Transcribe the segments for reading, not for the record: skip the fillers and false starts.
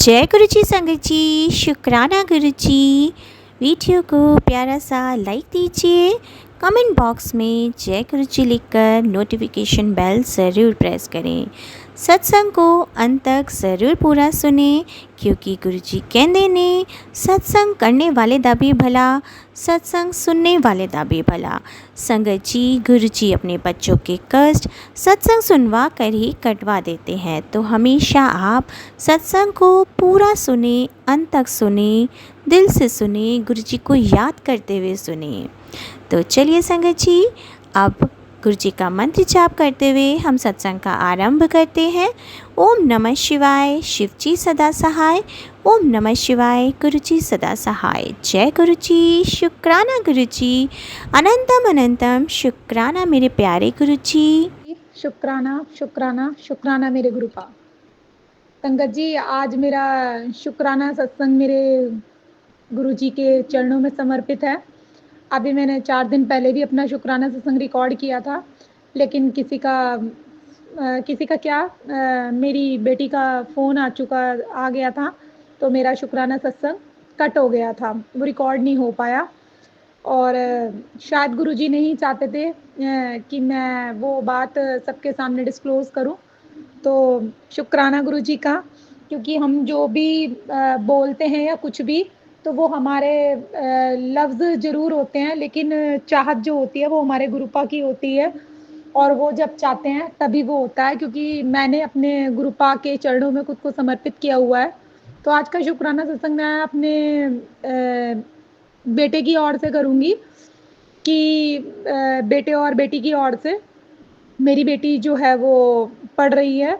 जय गुरु जी संगत जी, शुक्राना गुरु जी। वीडियो को प्यारा सा लाइक दीजिए, कमेंट बॉक्स में जय गुरु जी लिखकर नोटिफिकेशन बेल ज़रूर प्रेस करें। सत्संग को अंत तक ज़रूर पूरा सुने, क्योंकि गुरु जी कहते ने सत्संग करने वाले दा भी भला, सत्संग सुनने वाले दा भी भला। संगत जी, गुरु जी अपने बच्चों के कष्ट सत्संग सुनवा कर ही कटवा देते हैं, तो हमेशा आप सत्संग को पूरा सुने, अंत तक सुने, दिल से सुने, गुरु जी को याद करते हुए सुने। तो चलिए संगत जी, अब गुरु जी का मंत्र जाप करते हुए हम सत्संग का आरंभ करते हैं। ओम नमः शिवाय, शिव जी सदा सहाय। ओम नमः शिवाय, गुरु जी सदा सहाय। जय गुरु जी, शुक्राना गुरु जी, अनंतम अनंतम शुक्राना मेरे प्यारे गुरु जी। शुक्राना शुक्राना शुक्राना मेरे गुरु का। संगत जी, आज मेरा शुक्राना सत्संग मेरे गुरु जी के चरणों में समर्पित है। अभी मैंने 4 दिन पहले भी अपना शुक्राना सत्संग रिकॉर्ड किया था, लेकिन किसी का क्या, मेरी बेटी का फ़ोन आ गया था, तो मेरा शुक्राना सत्संग कट हो गया था, वो रिकॉर्ड नहीं हो पाया। और शायद गुरुजी नहीं चाहते थे कि मैं वो बात सबके सामने डिस्क्लोज़ करूं। तो शुक्राना गुरुजी का, क्योंकि हम जो भी बोलते हैं या कुछ भी, तो वो हमारे लफ्ज़ ज़रूर होते हैं, लेकिन चाहत जो होती है वो हमारे गुरुपा की होती है, और वो जब चाहते हैं तभी वो होता है, क्योंकि मैंने अपने गुरुपा के चरणों में खुद को समर्पित किया हुआ है। तो आज का शुक्राना सत्संग मैं अपने बेटे की ओर से करूँगी कि बेटे और बेटी की ओर से। मेरी बेटी जो है वो पढ़ रही है,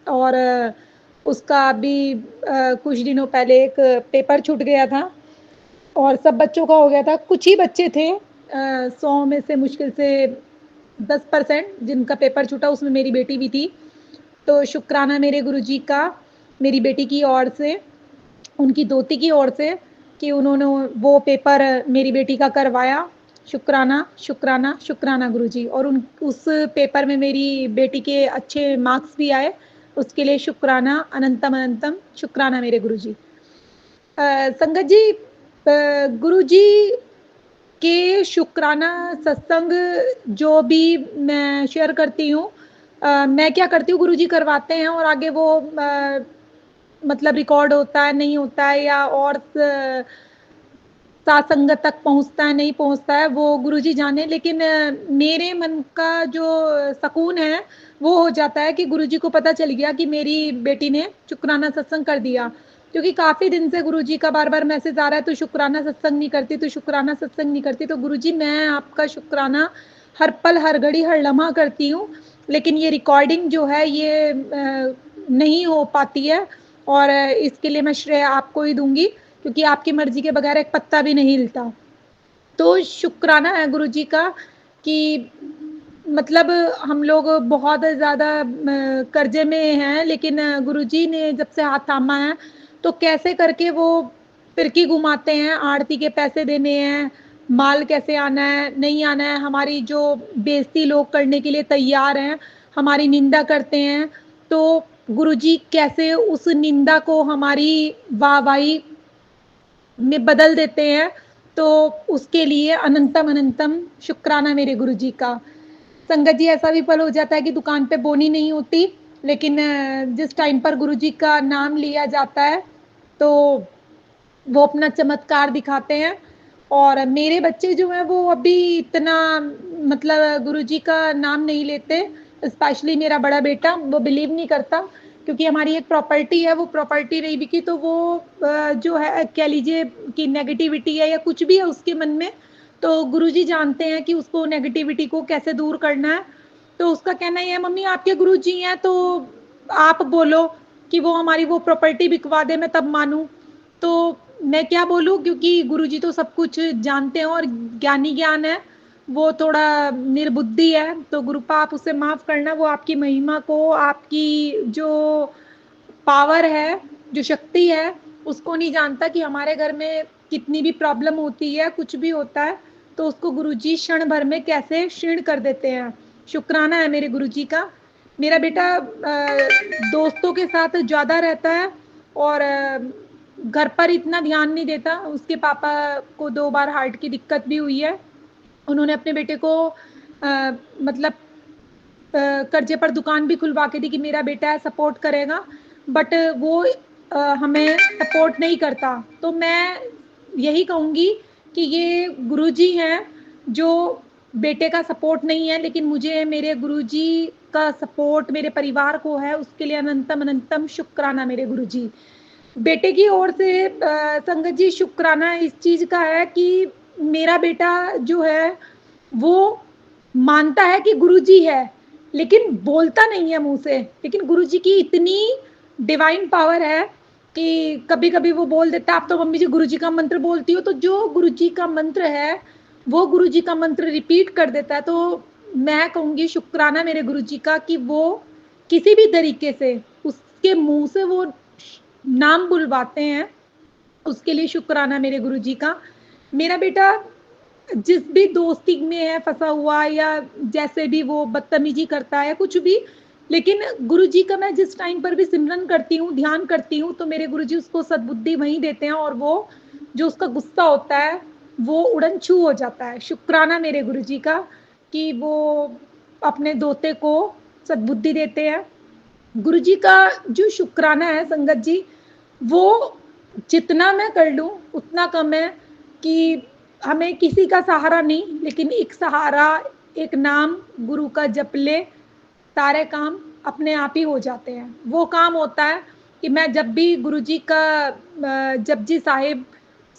और उसका अभी कुछ दिनों पहले एक पेपर छूट गया था, और सब बच्चों का हो गया था। कुछ ही बच्चे थे, 100 में से मुश्किल से 10% जिनका पेपर छूटा, उसमें मेरी बेटी भी थी। तो शुक्राना मेरे गुरुजी का, मेरी बेटी की ओर से, उनकी दोती की ओर से, कि उन्होंने वो पेपर मेरी बेटी का करवाया। शुक्राना शुक्राना शुक्राना गुरुजी। और उस पेपर में मेरी बेटी के अच्छे मार्क्स भी आए, उसके लिए शुक्राना, अनंतम अनंतम शुक्राना मेरे गुरुजी। संगत जी, गुरुजी के शुक्राना सत्संग जो भी मैं शेयर करती हूँ, मैं क्या करती हूँ, गुरुजी करवाते हैं और आगे वो मतलब रिकॉर्ड होता है, नहीं होता है, या और सात संगत तक पहुँचता है, नहीं पहुँचता है, वो गुरुजी जाने। लेकिन मेरे मन का जो सुकून है वो हो जाता है कि गुरुजी को पता चल गया कि मेरी बेटी ने शुक्राना सत्संग कर दिया। क्योंकि काफ़ी दिन से गुरुजी का बार-बार मैसेज आ रहा है, "तू शुक्राना सत्संग नहीं करती, तू शुक्राना सत्संग नहीं करती।" तो गुरुजी, मैं आपका शुक्राना हर पल, हर घड़ी, हर लम्हा करती हूँ, लेकिन ये रिकॉर्डिंग जो है ये नहीं हो पाती है, और इसके लिए मैं श्रेय आपको ही दूँगी, क्योंकि आपकी मर्ज़ी के बगैर एक पत्ता भी नहीं हिलता। तो शुक्राना है गुरुजी का कि मतलब हम लोग बहुत ज़्यादा कर्ज़े में हैं, लेकिन गुरुजी ने जब से हाथ थामा है, तो कैसे करके वो फिरकी घुमाते हैं, आरती के पैसे देने हैं, माल कैसे आना है, नहीं आना है, हमारी जो बेइज़्ज़ती लोग करने के लिए तैयार हैं, हमारी निंदा करते हैं, तो गुरुजी कैसे उस निंदा को हमारी वाहवाही में बदल देते हैं। तो उसके लिए अनंतम अनंतम शुक्राना मेरे गुरुजी का। संगत जी, ऐसा भी पल हो जाता है कि दुकान पे बोनी नहीं होती, लेकिन जिस टाइम पर गुरुजी का नाम लिया जाता है, तो वो अपना चमत्कार दिखाते हैं। और मेरे बच्चे जो हैं वो अभी इतना मतलब गुरुजी का नाम नहीं लेते, स्पेशली मेरा बड़ा बेटा, वो बिलीव नहीं करता, क्योंकि हमारी एक प्रॉपर्टी है, वो प्रॉपर्टी नहीं बिकी, तो वो जो है कह लीजिए कि नेगेटिविटी है या कुछ भी है उसके मन में, तो गुरुजी जानते हैं कि उसको नेगेटिविटी को कैसे दूर करना है। तो उसका कहना ये है, "मम्मी आपके गुरुजी हैं, तो आप बोलो कि वो हमारी वो प्रॉपर्टी बिकवा दे, मैं तब मानूँ।" तो मैं क्या बोलूँ, क्योंकि गुरुजी तो सब कुछ जानते हैं और ज्ञानी ज्ञान है, वो थोड़ा निर्बुद्धि है, तो गुरुपा आप उसे माफ़ करना, वो आपकी महिमा को, आपकी जो पावर है, जो शक्ति है, उसको नहीं जानता कि हमारे घर में कितनी भी प्रॉब्लम होती है, कुछ भी होता है, तो उसको गुरुजी क्षण भर में कैसे क्षीण कर देते हैं। शुक्राना है मेरे गुरुजी का। मेरा बेटा दोस्तों के साथ ज़्यादा रहता है, और घर पर इतना ध्यान नहीं देता। उसके पापा को 2 बार हार्ट की दिक्कत भी हुई है। उन्होंने अपने बेटे को मतलब कर्जे पर दुकान भी खुलवा के दी कि मेरा बेटा है, सपोर्ट करेगा, बट वो हमें सपोर्ट नहीं करता। तो मैं यही कहूँगी कि ये गुरुजी हैं जो बेटे का सपोर्ट नहीं है, लेकिन मुझे मेरे गुरुजी का सपोर्ट मेरे परिवार को है, उसके लिए अनंतम अनंतम शुक्राना मेरे गुरुजी। बेटे की ओर से संगत जी शुक्राना इस चीज़ का है कि मेरा बेटा जो है वो मानता है कि गुरुजी है, लेकिन बोलता नहीं है मुँह से। लेकिन गुरुजी की इतनी डिवाइन पावर है कि कभी-कभी वो बोल देता है, आप तो मम्मी जी गुरुजी का मंत्र बोलती हो, तो जो गुरुजी का मंत्र है, वो गुरुजी का मंत्र रिपीट कर देता है। तो मैं कहूँगी शुक्राना मेरे गुरुजी का कि वो किसी भी तरीके से उसके मुँह से वो नाम बुलवाते हैं, उसके लिए शुक्राना मेरे गुरुजी का। मेरा बेटा जिस भी दोस्ती में है फँसा हुआ या जैसे भी वो बदतमीज़ी करता है, कुछ भी, लेकिन गुरुजी का मैं जिस टाइम पर भी सिमरन करती हूँ, ध्यान करती हूँ, तो मेरे गुरुजी उसको सद्बुद्धि वहीं देते हैं और वो जो उसका गुस्सा होता है, वो उड़न-छू हो जाता है। शुक्राना मेरे गुरुजी का कि वो अपने दोते को सद्बुद्धि देते हैं। गुरुजी का जो शुक्राना है संगत जी, वो जितना मैं कर लूँ उतना कम है कि हमें किसी का सहारा नहीं, लेकिन एक सहारा, एक नाम गुरु का जप ले, सारे काम अपने आप ही हो जाते हैं। वो काम होता है कि मैं जब भी गुरुजी का जपजी साहिब,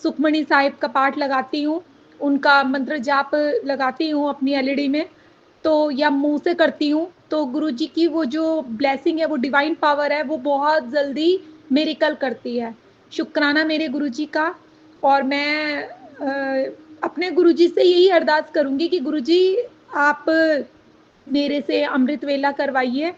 सुखमणि साहिब का पाठ लगाती हूँ, उनका मंत्र जाप लगाती हूँ अपनी एलईडी में, तो या मुँह से करती हूँ, तो गुरुजी की वो जो ब्लेसिंग है, वो डिवाइन पावर है, वो बहुत जल्दी मिरेकल करती है। शुक्राना मेरे गुरुजी का। और मैं अपने गुरुजी से यही अरदास करूँगी कि गुरुजी आप मेरे से अमृत वेला करवाइए।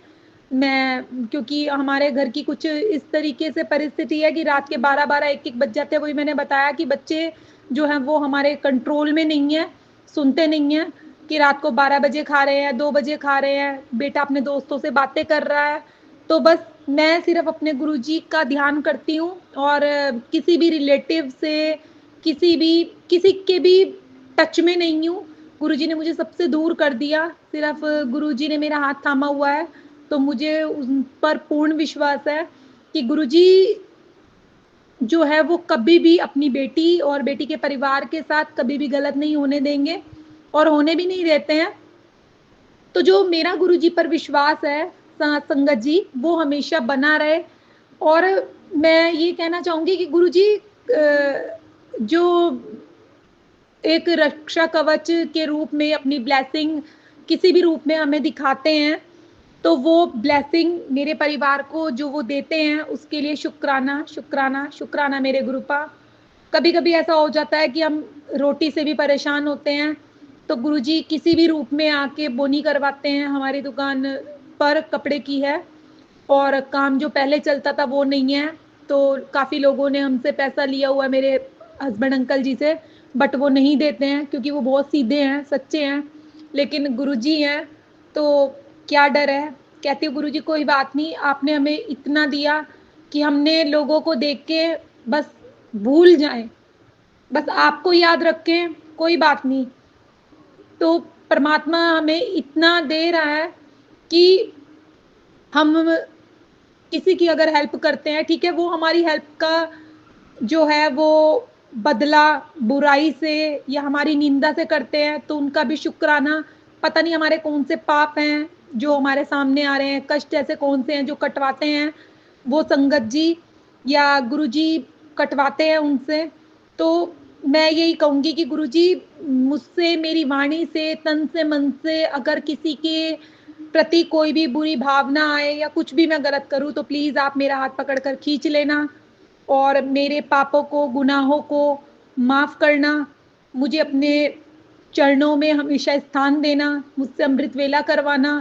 मैं क्योंकि हमारे घर की कुछ इस तरीके से परिस्थिति है कि रात के 12-12, 1-1 बज जाते हैं। वही मैंने बताया कि बच्चे जो हैं वो हमारे कंट्रोल में नहीं है, सुनते नहीं हैं कि रात को 12 बजे खा रहे हैं, 2 बजे खा रहे हैं, बेटा अपने दोस्तों से बातें कर रहा है। तो बस मैं सिर्फ़ अपने गुरुजी का ध्यान करती हूँ और किसी भी रिलेटिव से, किसी के भी टच में नहीं हूँ। गुरुजी ने मुझे सबसे दूर कर दिया, सिर्फ़ गुरुजी ने मेरा हाथ थामा हुआ है, तो मुझे उन पर पूर्ण विश्वास है कि गुरुजी जो है वो कभी भी अपनी बेटी और बेटी के परिवार के साथ कभी भी गलत नहीं होने देंगे और होने भी नहीं देते हैं। तो जो मेरा गुरुजी पर विश्वास है संगत जी, वो हमेशा बना रहे। और मैं ये कहना चाहूँगी कि गुरुजी जो एक रक्षा कवच के रूप में अपनी ब्लेसिंग किसी भी रूप में हमें दिखाते हैं, तो वो ब्लेसिंग मेरे परिवार को जो वो देते हैं, उसके लिए शुक्राना, शुक्राना, शुक्राना मेरे गुरुपा। कभी-कभी ऐसा हो जाता है कि हम रोटी से भी परेशान होते हैं, तो गुरुजी किसी भी रूप में आके बोनी करवाते हैं। हमारी दुकान पर कपड़े की है और काम जो पहले चलता था वो नहीं है, तो काफ़ी लोगों ने हमसे पैसा लिया हुआ है मेरे हस्बैंड अंकल जी से, बट वो नहीं देते हैं क्योंकि वो बहुत सीधे हैं, सच्चे हैं। लेकिन गुरुजी हैं, तो क्या डर है? कहती हूँ गुरुजी कोई बात नहीं, आपने हमें इतना दिया कि हमने लोगों को देख के बस भूल जाएँ, बस आपको याद रखें, कोई बात नहीं। तो परमात्मा हमें इतना दे रहा है कि हम किसी की अगर हेल्प करते हैं, ठीक है, वो हमारी हेल्प का जो है वो बदला बुराई से या हमारी निंदा से करते हैं, तो उनका भी शुक्राना। पता नहीं हमारे कौन से पाप हैं जो हमारे सामने आ रहे हैं, कष्ट ऐसे कौन से हैं जो कटवाते हैं, वो संगत जी या गुरुजी कटवाते हैं उनसे। तो मैं यही कहूँगी कि गुरुजी मुझसे, मेरी वाणी से, तन से, मन से अगर किसी के प्रति कोई भी बुरी भावना आए या कुछ भी मैं गलत करूँ, तो प्लीज़ आप मेरा हाथ पकड़ कर खींच लेना और मेरे पापों को, गुनाहों को माफ़ करना। मुझे अपने चरणों में हमेशा स्थान देना, मुझसे अमृत वेला करवाना।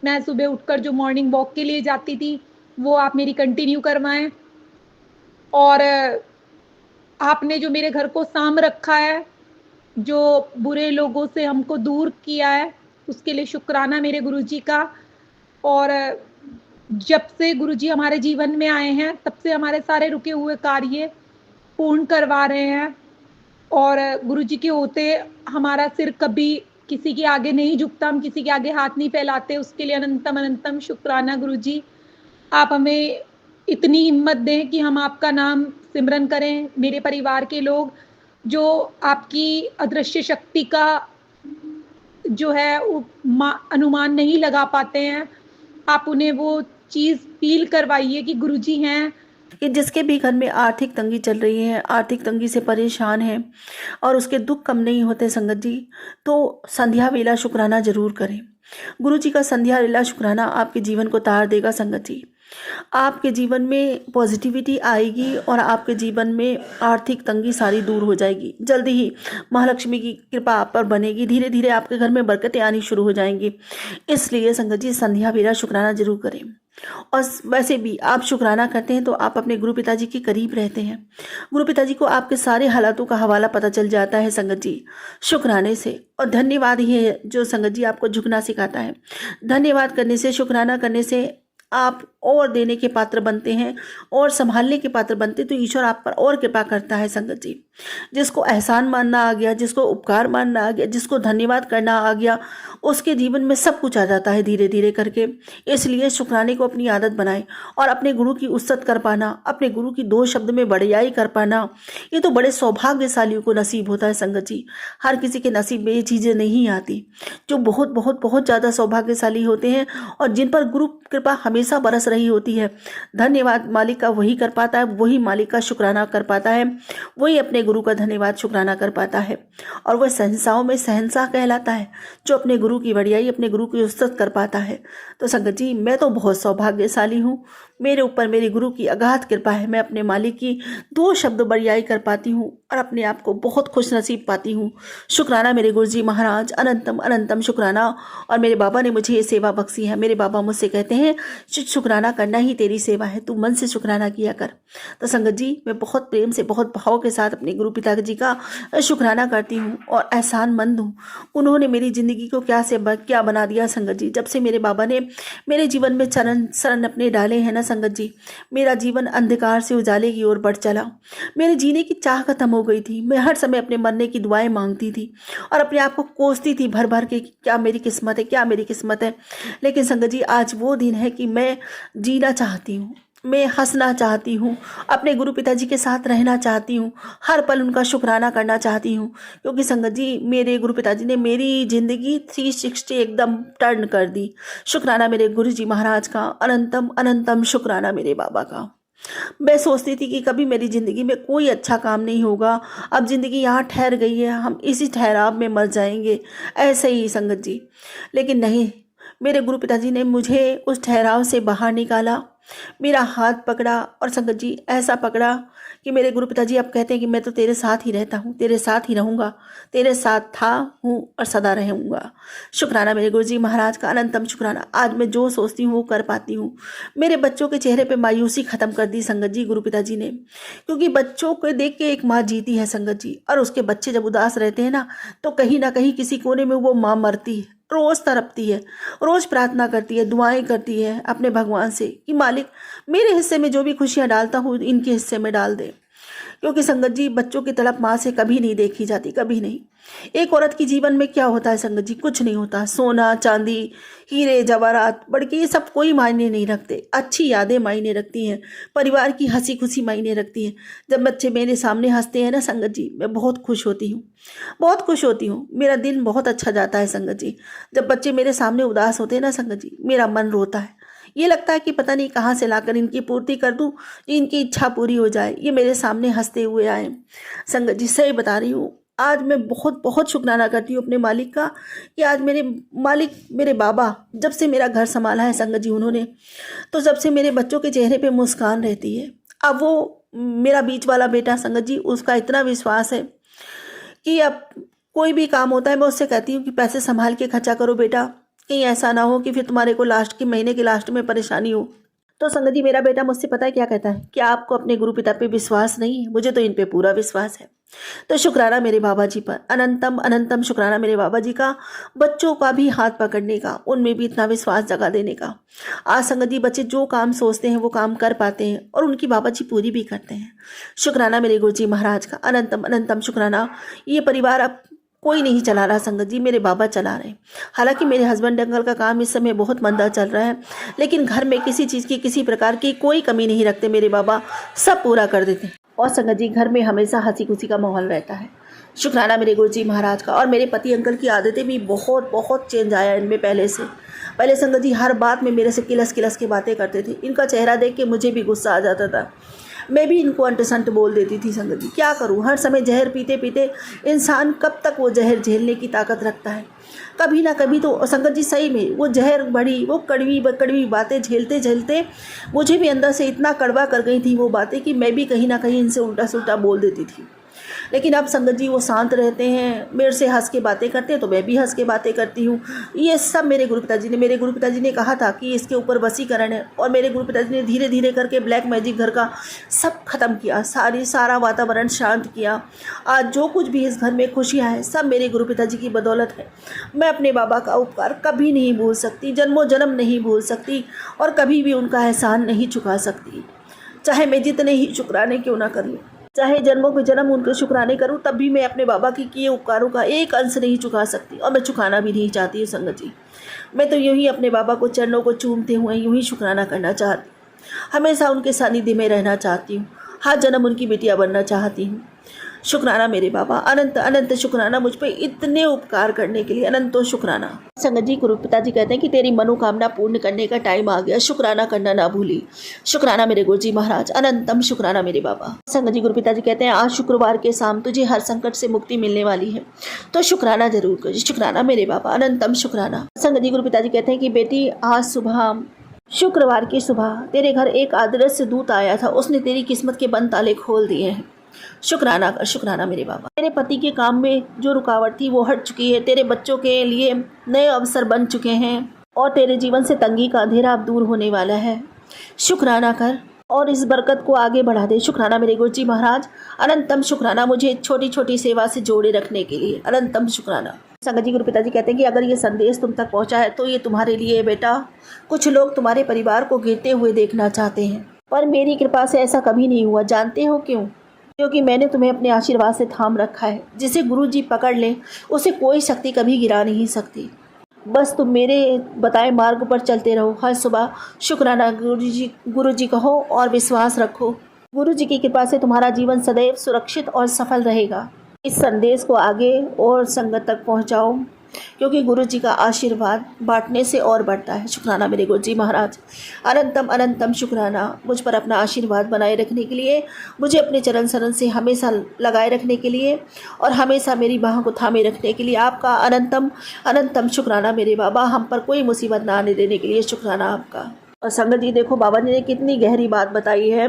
मैं सुबह उठकर जो मॉर्निंग वॉक के लिए जाती थी, वो आप मेरी कंटिन्यू करवाएँ। और आपने जो मेरे घर को साँभ रखा है, जो बुरे लोगों से हमको दूर किया है, उसके लिए शुक्राना मेरे गुरुजी का। और जब से गुरुजी हमारे जीवन में आए हैं, तब से हमारे सारे रुके हुए कार्य पूर्ण करवा रहे हैं और गुरुजी के होते हमारा सिर कभी किसी के आगे नहीं झुकता, हम किसी के आगे हाथ नहीं फैलाते। उसके लिए अनंतम अनंतम शुक्राना गुरुजी। आप हमें इतनी हिम्मत दें कि हम आपका नाम सिमरन करें। मेरे परिवार के लोग जो आपकी अदृश्य शक्ति का जो है अनुमान नहीं लगा पाते हैं, आप उन्हें वो चीज़ फ़ील करवाइए कि गुरुजी हैं। कि जिसके भी घर में आर्थिक तंगी चल रही है, आर्थिक तंगी से परेशान है और उसके दुख कम नहीं होते संगत जी, तो संध्या वेला शुक्राना जरूर करें। गुरु जी का संध्या वेला शुक्राना आपके जीवन को तार देगा संगत जी। आपके जीवन में पॉजिटिविटी आएगी और आपके जीवन में आर्थिक तंगी सारी दूर हो जाएगी। जल्दी ही महालक्ष्मी की कृपा आप पर बनेगी। धीरे धीरे आपके घर में बरकतें आनी शुरू हो जाएंगी। इसलिए संगत जी संध्या वेला शुक्राना जरूर करें। और वैसे भी आप शुक्राना करते हैं तो आप अपने गुरु पिताजी के करीब रहते हैं। गुरु पिताजी को आपके सारे हालातों का हवाला पता चल जाता है संगत जी शुक्राने से। और धन्यवाद ही है जो संगत जी आपको झुकना सिखाता है। धन्यवाद करने से, शुक्राना करने से आप और देने के पात्र बनते हैं और संभालने के पात्र बनते, तो ईश्वर आप पर और कृपा करता है संगत जी। जिसको एहसान मानना आ गया, जिसको उपकार मानना आ गया, जिसको धन्यवाद करना आ गया, उसके जीवन में सब कुछ आ जाता है धीरे धीरे करके। इसलिए शुक्राने को अपनी आदत बनाएं और अपने गुरु की उस्सत कर पाना, अपने गुरु की 2 शब्द में बड़ाई कर पाना, ये तो बड़े सौभाग्यशालियों को नसीब होता है संगत जी। हर किसी के नसीब में ये चीज़ें नहीं आती। जो बहुत बहुत बहुत ज़्यादा सौभाग्यशाली होते हैं और जिन पर गुरु कृपा हमेशा बरस रही होती है, धन्यवाद मालिक का वही कर पाता है, वही मालिक का शुक्राना कर पाता है, वही अपने गुरु का धन्यवाद शुक्राना कर पाता है। और वह शहंशाहों में शहंशाह कहलाता है जो अपने गुरु की बड़ाई, अपने गुरु की उस्सत कर पाता है। तो संगत जी मैं तो बहुत सौभाग्यशाली हूँ। मेरे ऊपर मेरे गुरु की अगाध कृपा है। मैं अपने मालिक की 2 शब्द बड़ाई कर पाती हूँ और अपने आप को बहुत खुश नसीब पाती हूँ। शुक्राना मेरे गुरु जी महाराज, अनंतम अनंतम शुक्राना। और मेरे बाबा ने मुझे ये सेवा बख्शी है। मेरे बाबा मुझसे कहते हैं शुक्राना करना ही तेरी सेवा है, तू मन से शुक्राना किया कर। तो संगत जी मैं बहुत प्रेम से, बहुत भाव के साथ अपने गुरु पिताजी का शुक्राना करती हूँ और एहसानमंद हूँ। उन्होंने मेरी ज़िंदगी को क्या बना दिया संगत जी। जब से मेरे बाबा ने मेरे जीवन में चरण शरण अपने डाले हैं ना संगत जी, मेरा जीवन अंधकार से उजाले की ओर बढ़ चला। मेरे जीने की चाह खत्म हो गई थी। मैं हर समय अपने मरने की दुआएं मांगती थी और अपने आप को कोसती थी भर भर के, क्या मेरी किस्मत है, क्या मेरी किस्मत है। लेकिन संगत जी आज वो दिन है कि मैं जीना चाहती हूँ, मैं हंसना चाहती हूँ, अपने गुरु पिताजी के साथ रहना चाहती हूँ, हर पल उनका शुक्राना करना चाहती हूँ। क्योंकि संगत जी मेरे गुरु पिताजी ने मेरी ज़िंदगी 360 एकदम टर्न कर दी। शुक्राना मेरे गुरु जी महाराज का, अनंतम अनंतम शुक्राना मेरे बाबा का। मैं सोचती थी कि कभी मेरी ज़िंदगी में कोई अच्छा काम नहीं होगा, अब ज़िंदगी यहाँ ठहर गई है, हम इसी ठहराव में मर जाएंगे, ऐसे ही संगत जी। लेकिन नहीं, मेरे गुरु पिताजी ने मुझे उस ठहराव से बाहर निकाला, मेरा हाथ पकड़ा और संगत जी ऐसा पकड़ा कि मेरे गुरु पिताजी अब कहते हैं कि मैं तो तेरे साथ ही रहता हूँ, तेरे साथ ही रहूँगा, तेरे साथ था हूँ और सदा रहूँगा। शुक्राना मेरे गुरु जी महाराज का, अनंतम शुक्राना। आज मैं जो सोचती हूँ वो कर पाती हूँ। मेरे बच्चों के चेहरे पे मायूसी ख़त्म कर दी संगत जी गुरु पिताजी ने। क्योंकि बच्चों को देख के एक माँ जीती है संगत जी, और उसके बच्चे जब उदास रहते हैं ना तो कहीं ना कहीं किसी कोने में वो माँ मरती है, रोज़ तड़पती है, रोज़ प्रार्थना करती है, दुआएं करती है अपने भगवान से कि मालिक मेरे हिस्से में जो भी खुशियाँ डालता हूँ इनके हिस्से में डाल दे। क्योंकि संगत जी बच्चों की तड़प माँ से कभी नहीं देखी जाती, कभी नहीं। एक औरत के जीवन में क्या होता है संगत जी, कुछ नहीं होता। सोना चांदी, हीरे जवाहरात, बड़के, ये सब कोई मायने नहीं रखते। अच्छी यादें मायने रखती हैं, परिवार की हंसी खुशी मायने रखती हैं। जब बच्चे मेरे सामने हंसते हैं ना संगत जी, मैं बहुत खुश होती हूँ, बहुत खुश होती हूँ। मेरा दिन बहुत अच्छा जाता है संगत जी। जब बच्चे मेरे सामने उदास होते हैं ना संगत जी, मेरा मन रोता है। ये लगता है कि पता नहीं कहाँ से लाकर इनकी पूर्ति कर दूं, इनकी इच्छा पूरी हो जाए, ये मेरे सामने हंसते हुए आए। संगत जी सही बता रही हूँ, आज मैं बहुत बहुत शुक्राना करती हूँ अपने मालिक का कि आज मेरे मालिक, मेरे बाबा जब से मेरा घर संभाला है संगत जी उन्होंने, तो जब से मेरे बच्चों के चेहरे पे मुस्कान रहती है। अब वो मेरा बीच वाला बेटा संगत जी, उसका इतना विश्वास है कि अब कोई भी काम होता है मैं उससे कहती हूँ कि पैसे संभाल के खर्चा करो बेटा, कहीं ऐसा ना हो कि फिर तुम्हारे को लास्ट के महीने के लास्ट में परेशानी हो। तो संगत जी मेरा बेटा मुझसे पता है क्या कहता है कि आपको अपने गुरु पिता पे विश्वास नहीं है, मुझे तो इन पे पूरा विश्वास है। तो शुक्राना मेरे बाबा जी पर, अनंतम अनंतम शुक्राना मेरे बाबा जी का, बच्चों का भी हाथ पकड़ने का, उनमें भी इतना विश्वास जगा देने का। आज संगत जी बच्चे जो काम सोचते हैं वो काम कर पाते हैं और उनकी बाबा जी पूरी भी करते हैं। शुक्राना मेरे गुरु जी महाराज का, अनंतम अनंतम शुक्राना। ये परिवार अब कोई नहीं चला रहा संगत जी, मेरे बाबा चला रहे हैं। हालांकि मेरे हस्बैंड अंकल का काम इस समय बहुत मंदा चल रहा है, लेकिन घर में किसी चीज़ की किसी प्रकार की कोई कमी नहीं रखते मेरे बाबा, सब पूरा कर देते हैं। और संगत जी घर में हमेशा हंसी खुशी का माहौल रहता है। शुक्राना मेरे गुरु जी महाराज का। और मेरे पति अंकल की आदतें भी बहुत बहुत चेंज आया इनमें पहले से। पहले संगत जी हर बात में मेरे से किलस किलस के बातें करते थे। इनका चेहरा देख के मुझे भी गुस्सा आ जाता था, मैं भी इनको अंटसंट बोल देती थी संगत जी। क्या करूं, हर समय जहर पीते पीते इंसान कब तक वो जहर झेलने की ताकत रखता है। कभी ना कभी तो संगत जी सही में वो जहर बड़ी, वो कड़वी बातें झेलते झेलते मुझे भी अंदर से इतना कड़वा कर गई थी वो बातें कि मैं भी कहीं ना कहीं इनसे उल्टा सुल्टा बोल देती थी। लेकिन अब संगत जी वो शांत रहते हैं, मेरे से हंस के बातें करते हैं तो मैं भी हंस के बातें करती हूँ। ये सब मेरे गुरु पिताजी ने कहा था कि इसके ऊपर वशीकरण है, और मेरे गुरु पिताजी ने धीरे धीरे करके ब्लैक मैजिक घर का सब खत्म किया, सारा वातावरण शांत किया। आज जो कुछ भी इस घर में खुशियाँ हैं सब मेरे गुरु पिताजी की बदौलत है। मैं अपने बाबा का उपकार कभी नहीं भूल सकती, जन्मों जन्म नहीं भूल सकती, और कभी भी उनका एहसान नहीं चुका सकती। चाहे मैं जितने ही शुक्राने क्यों ना कर लूँ, चाहे जन्मों के जन्म उनके शुक्राने करूं, तब भी मैं अपने बाबा की किए उपकारों का एक अंश नहीं चुका सकती, और मैं चुकाना भी नहीं चाहती हूँ संगत जी। मैं तो यूं ही अपने बाबा को चरणों को चूमते हुए यूं ही शुक्राना करना चाहती हूँ। हमेशा उनके सानिध्य में रहना चाहती हूँ, हर जन्म उनकी बिटिया बनना चाहती हूँ। शुक्राना मेरे बाबा, अनंत अनंत शुक्राना मुझ पे इतने उपकार करने के लिए, अनंतो शुक्राना। संगत जी गुरु पिताजी कहते हैं कि तेरी मनोकामना पूर्ण करने का टाइम आ गया, शुक्राना करना ना भूली। शुक्राना मेरे गुरु जी महाराज, अनंतम शुक्राना मेरे बाबा। संगत जी गुरु पिताजी कहते हैं आज शुक्रवार के शाम तुझे हर संकट से मुक्ति मिलने वाली है, तो शुक्राना जरूर कर। शुक्राना मेरे बाबा, अनंतम शुक्राना। संगत जी गुरु पिताजी कहते हैं कि बेटी आज सुबह, शुक्रवार की सुबह तेरे घर एक अदृश्य दूत आया था, उसने तेरी किस्मत के बंद ताले खोल दिए हैं। शुक्राना कर, शुक्राना मेरे बाबा। तेरे पति के काम में जो रुकावट थी वो हट चुकी है, तेरे बच्चों के लिए नए अवसर बन चुके हैं, और तेरे जीवन से तंगी का अंधेरा अब दूर होने वाला है। शुक्राना कर और इस बरकत को आगे बढ़ा दे। शुक्राना मेरे गुरु जी महाराज, अनंतम शुक्राना मुझे छोटी छोटी सेवा से जोड़े रखने के लिए, अनंतम शुक्राना। संगत जी गुरु पिताजी कहते हैं कि अगर ये संदेश तुम तक पहुंचा है तो ये तुम्हारे लिए है बेटा। कुछ लोग तुम्हारे परिवार को गिरते हुए देखना चाहते हैं, पर मेरी कृपा से ऐसा कभी नहीं हुआ। जानते हो क्यों? क्योंकि मैंने तुम्हें अपने आशीर्वाद से थाम रखा है। जिसे गुरु जी पकड़ ले उसे कोई शक्ति कभी गिरा नहीं सकती। बस तुम मेरे बताए मार्ग पर चलते रहो। हर सुबह शुक्राना गुरु जी कहो और विश्वास रखो। गुरु जी की कृपा से तुम्हारा जीवन सदैव सुरक्षित और सफल रहेगा। इस संदेश को आगे और संगत तक पहुंचाओ, क्योंकि गुरु जी का आशीर्वाद बांटने से और बढ़ता है। शुक्राना मेरे गुरु जी महाराज, अनंतम अनंतम शुक्राना मुझ पर अपना आशीर्वाद बनाए रखने के लिए, मुझे अपने चरण शरण से हमेशा लगाए रखने के लिए, और हमेशा मेरी बाहों को थामे रखने के लिए आपका अनंतम अनंतम शुक्राना मेरे बाबा। हम पर कोई मुसीबत ना आने देने के लिए शुक्राना आपका। और संगत जी देखो बाबा जी ने कितनी गहरी बात बताई है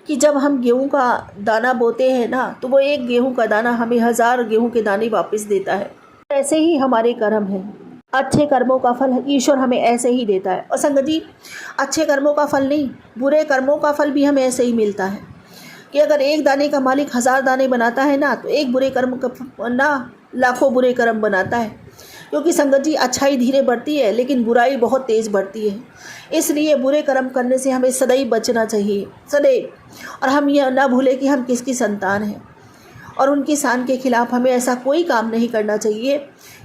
कि जब हम गेहूं का दाना बोते हैं ना, तो वो एक गेहूं का दाना हमें 1000 गेहूं के दाने वापस देता है। ऐसे ही हमारे कर्म हैं, अच्छे कर्मों का फल ईश्वर हमें ऐसे ही देता है। और संगत जी अच्छे कर्मों का फल नहीं, बुरे कर्मों का फल भी हमें ऐसे ही मिलता है कि अगर एक दाने का मालिक 1000 दाने बनाता है ना, तो एक बुरे कर्म का ना लाखों बुरे कर्म बनाता है। क्योंकि संगत जी अच्छाई धीरे बढ़ती है, लेकिन बुराई बहुत तेज़ बढ़ती है। इसलिए बुरे कर्म करने से हमें सदैव बचना चाहिए, सदैव। और हम यह ना भूलें कि हम किसकी संतान हैं, और उनकी शान के खिलाफ हमें ऐसा कोई काम नहीं करना चाहिए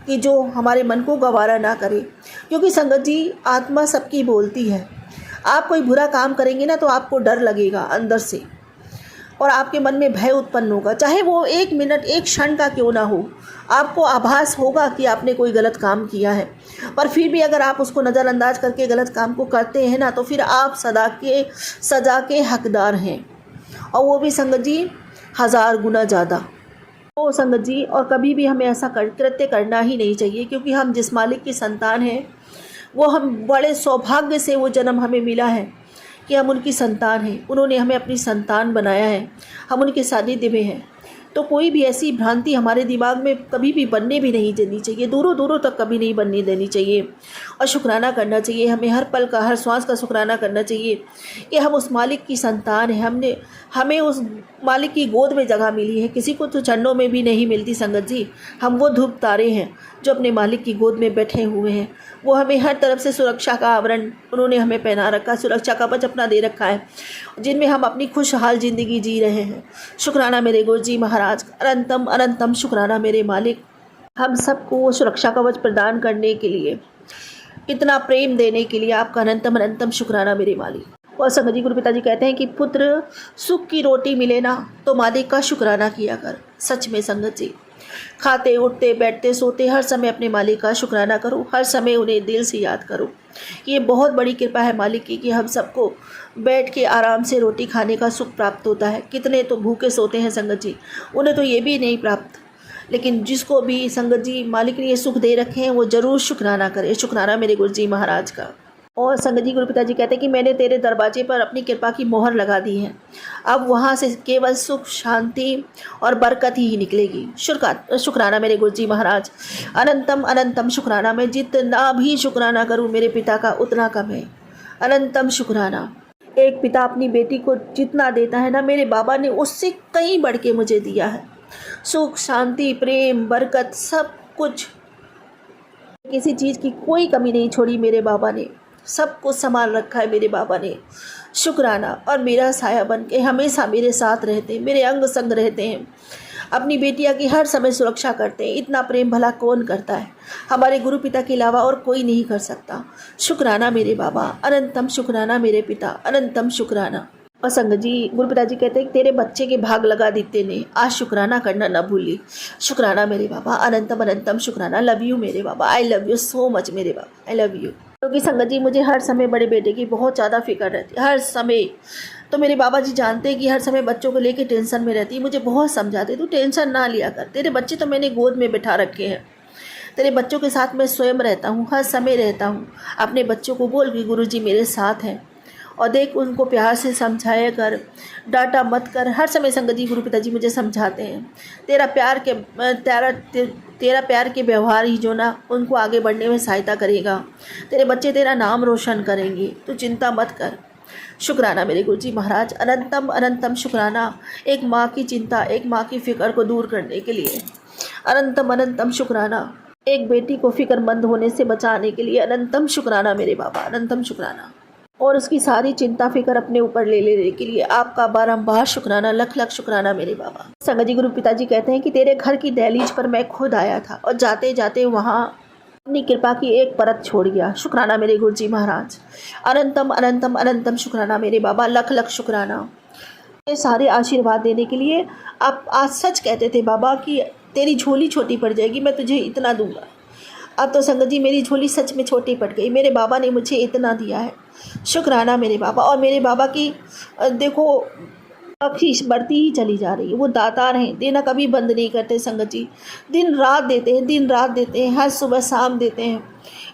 कि जो हमारे मन को गवारा ना करे। क्योंकि संगत जी आत्मा सबकी बोलती है। आप कोई बुरा काम करेंगे ना तो आपको डर लगेगा अंदर से, और आपके मन में भय उत्पन्न होगा, चाहे वो 1 मिनट 1 क्षण का क्यों ना हो। आपको आभास होगा कि आपने कोई गलत काम किया है, पर फिर भी अगर आप उसको नज़रअंदाज करके गलत काम को करते हैं ना, तो फिर आप सजा के हकदार हैं, और वो भी संगत जी 1000 गुना ज़्यादा। तो संगत जी और कभी भी हमें ऐसा कृत्य करना ही नहीं चाहिए, क्योंकि हम जिस मालिक की संतान हैं वो हम बड़े सौभाग्य से वो जन्म हमें मिला है कि हम उनकी संतान हैं। उन्होंने हमें अपनी संतान बनाया है, हम उनके सानिध्य में हैं। तो कोई भी ऐसी भ्रांति हमारे दिमाग में कभी भी बनने भी नहीं देनी चाहिए, दूरों दूरों तक कभी नहीं बनने देनी चाहिए। और शुक्राना करना चाहिए, हमें हर पल का हर श्वास का शुक्राना करना चाहिए कि हम उस मालिक की संतान हैं। हमें उस मालिक की गोद में जगह मिली है, किसी को तो चरणों में भी नहीं मिलती संगत जी। हम वो धूप तारे हैं जो अपने मालिक की गोद में बैठे हुए हैं। वो हमें हर तरफ से सुरक्षा का आवरण उन्होंने हमें पहना रखा, सुरक्षा का कवच अपना दे रखा है, जिनमें हम अपनी खुशहाल ज़िंदगी जी रहे हैं। शुक्राना मेरे गुरु जी महाराज, अनंतम अनंतम शुक्राना मेरे मालिक, हम सबको सुरक्षा कवच प्रदान करने के लिए, इतना प्रेम देने के लिए आपका अनंतम अनंतम शुक्राना मेरे मालिक। और संगत जी गुरु पिताजी कहते हैं कि पुत्र सुख की रोटी मिले ना तो मालिक का शुक्राना किया कर। सच में संगत जी, खाते उठते बैठते सोते हर समय अपने मालिक का शुक्राना करो, हर समय उन्हें दिल से याद करो। ये बहुत बड़ी कृपा है मालिक की कि हम सबको बैठ के आराम से रोटी खाने का सुख प्राप्त होता है। कितने तो भूखे सोते हैं संगत जी, उन्हें तो ये भी नहीं प्राप्त, लेकिन जिसको भी संगत जी मालिक ने ये सुख दे रखे हैं वो ज़रूर शुक्राना करे। शुक्राना मेरे गुरु जी महाराज का। और संगत जी गुरु पिताजी कहते हैं कि मैंने तेरे दरवाजे पर अपनी कृपा की मोहर लगा दी है, अब वहाँ से केवल सुख शांति और बरकत ही निकलेगी। शुक्राना मेरे गुरु जी महाराज, अनंतम अनंतम शुक्राना। मैं जितना भी शुक्राना करूँ मेरे पिता का उतना कम है। अनंतम शुक्राना। एक पिता अपनी बेटी को जितना देता है ना, मेरे बाबा ने उससे कहीं बढ़ के मुझे दिया है। सुख शांति प्रेम बरकत सब कुछ, किसी चीज़ की कोई कमी नहीं छोड़ी मेरे बाबा ने, सबको संभाल रखा है मेरे बाबा ने। शुक्राना। और मेरा साया बन के हमेशा मेरे साथ रहते हैं, मेरे अंग संग रहते हैं, अपनी बेटियां की हर समय सुरक्षा करते हैं। इतना प्रेम भला कौन करता है, हमारे गुरु पिता के अलावा और कोई नहीं कर सकता। शुक्राना मेरे बाबा, अनंतम शुक्राना मेरे पिता, अनंतम शुक्राना। और संगत जी गुरु पिताजी कहते हैं तेरे बच्चे के भाग लगा देते ने, आज शुक्राना करना न भूली। शुक्राना मेरे बाबा, अनंतम अनंतम शुक्राना। लव यू मेरे बाबा, I love you so much मेरे बाबा, आई लव यू। क्योंकि संगत जी मुझे हर समय बड़े बेटे की बहुत ज़्यादा फिक्र रहती है, हर समय। तो मेरे बाबा जी जानते हैं कि हर समय बच्चों को लेके टेंशन में रहती है, मुझे बहुत समझाते तू टेंशन ना लिया कर, तेरे बच्चे तो मैंने गोद में बिठा रखे हैं, तेरे बच्चों के साथ मैं स्वयं रहता हूँ, हर समय रहता हूँ। अपने बच्चों को बोल कि गुरुजी मेरे साथ हैं, और देख उनको प्यार से समझाया कर, डांटा मत कर। हर समय संगत जी गुरु पिताजी मुझे समझाते हैं तेरा प्यार के व्यवहार ही जो ना उनको आगे बढ़ने में सहायता करेगा, तेरे बच्चे तेरा नाम रोशन करेंगे, तू चिंता मत कर। शुक्राना मेरे गुरुजी महाराज, अनंतम अनंतम शुक्राना। एक माँ की चिंता, एक माँ की फिक्र को दूर करने के लिए अनंतम अनंतम शुक्राना। एक बेटी को फिक्रमंद होने से बचाने के लिए अनंतम शुक्राना मेरे बाबा, अनंतम शुक्राना। और उसकी सारी चिंता फिक्र अपने ऊपर ले लेने के लिए आपका बारंबार शुक्राना, लख लख शुक्राना मेरे बाबा। संगत जी गुरु पिताजी कहते हैं कि तेरे घर की दहलीज पर मैं खुद आया था और जाते जाते वहाँ अपनी कृपा की एक परत छोड़ गया। शुक्राना मेरे गुरु जी महाराज, अनंतम अनंतम अनंतम शुक्राना मेरे बाबा, लख लख शुक्राना। ये सारे आशीर्वाद देने के लिए आप आज सच कहते थे बाबा कि तेरी झोली छोटी पड़ जाएगी, मैं तुझे इतना दूंगा। अब तो संगत जी मेरी झोली सच में छोटी पड़ गई, मेरे बाबा ने मुझे इतना दिया है। शुक्राना मेरे बाबा। और मेरे बाबा की देखो बख्शिश बढ़ती ही चली जा रही है, वो दातार हैं, देना कभी बंद नहीं करते संगत जी, दिन रात देते हैं, दिन रात देते हैं, हर सुबह शाम देते हैं,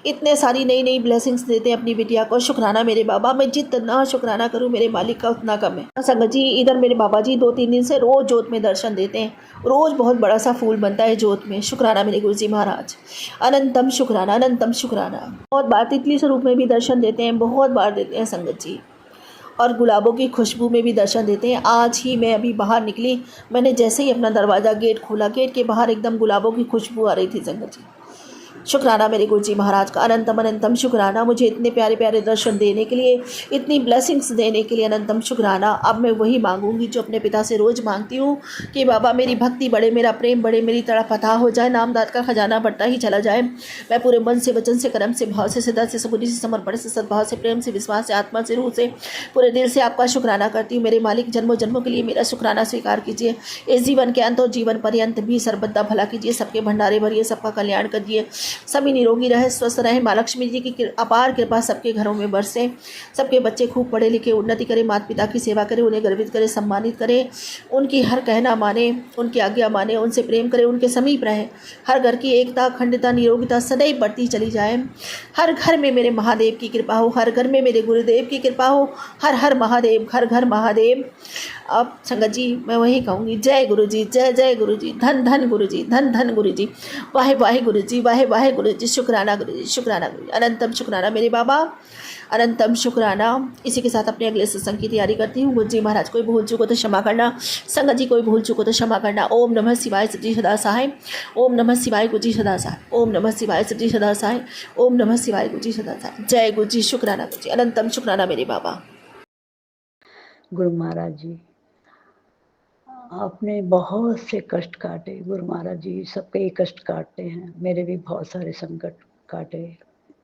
इतने सारी नई नई ब्लेसिंग्स देते हैं अपनी बिटिया को। शुक्राना मेरे बाबा, मैं जितना शुक्राना करूं मेरे मालिक का उतना कम है। संगत जी इधर मेरे बाबा जी 2-3 दिन से रोज़ जोत में दर्शन देते हैं, रोज़ बहुत बड़ा सा फूल बनता है जोत में। शुक्राना मेरे गुरु जी महाराज, अनंतम शुक्राना, अनंतम शुक्राना। बहुत बार तितली स्वरूप में भी दर्शन देते हैं, बहुत बार देते हैं संगत जी, और गुलाबों की खुशबू में भी दर्शन देते हैं। आज ही मैं अभी बाहर निकली, मैंने जैसे ही अपना दरवाज़ा गेट खोला, गेट के बाहर एकदम गुलाबों की खुशबू आ रही थी संगत जी। शुक्राना मेरे गुरु जी महाराज का, अनंतम अनंतम शुक्राना। मुझे इतने प्यारे प्यारे दर्शन देने के लिए, इतनी ब्लेसिंग्स देने के लिए अनंतम शुक्राना। अब मैं वही मांगूंगी जो अपने पिता से रोज़ मांगती हूँ कि बाबा मेरी भक्ति बढ़े, मेरा प्रेम बढ़े, मेरी तड़प अथाह हो जाए, नामदाद का खजाना बढ़ता ही चला जाए। मैं पूरे मन से, वचन से, कर्म से, भाव से, सदा से, सगुनी से, समर्पण से, सद्भाव से, प्रेम से, विश्वास से, आत्मा से, रूह से, पूरे दिल से आपका शुक्राना करती हूँ। मेरे मालिक जन्मों जन्मों के लिए मेरा शुक्राना स्वीकार कीजिए। इस जीवन के अंत और जीवन पर्यंत भी सर्वदा भला कीजिए, सबके भंडारे भरिए, सबका कल्याण करिए, सभी निरोगी रहे, स्वस्थ रहे। माँ लक्ष्मी जी की अपार कृपा सबके घरों में बरसे, सबके बच्चे खूब पढ़े लिखे, उन्नति करें, माता पिता की सेवा करें, उन्हें गर्वित करें, सम्मानित करें, उनकी हर कहना माने, उनकी आज्ञा माने, उनसे प्रेम करें, उनके समीप रहें। हर घर की एकता, अखंडता, निरोगिता सदैव बढ़ती चली जाए। हर घर में मेरे महादेव की कृपा हो, हर घर में मेरे गुरुदेव की कृपा हो। हर हर महादेव, घर घर महादेव। अब संगत जी मैं वही कहूँगी, जय गुरु जी, जय जय गुरु जी, धन धन गुरु जी, धन धन गुरु जी, वाहे वाहे गुरु जी, वाहे वाहे जय गुरु जी, शुक्राना गुरु जी, शुक्राना गुरु जी, अनंतम शुक्राना मेरे बाबा, अनंतम शुक्राना। इसी के साथ अपने अगले सत्संग की तैयारी करती हूँ। गुरु जी महाराज कोई भूल चूको तो क्षमा करना, संगत जी कोई भूल चूको तो क्षमा करना। ओम नमः शिवाय सच्ची सदा सहाय, ओम नमः शिवाय गुरु जी सदा सहाय, ओम नमः शिवाय सच्ची सदा सहाय, ओम नमः शिवाय गुरु जी सदा सहाय। जय गुरु जी, शुक्राना गुरु जी, अनंतम शुक्राना मेरे बाबा। गुरु महाराज जी, आपने बहुत से कष्ट काटे। गुरु महाराज जी सबके ही कष्ट काटते हैं, मेरे भी बहुत सारे संकट काटे,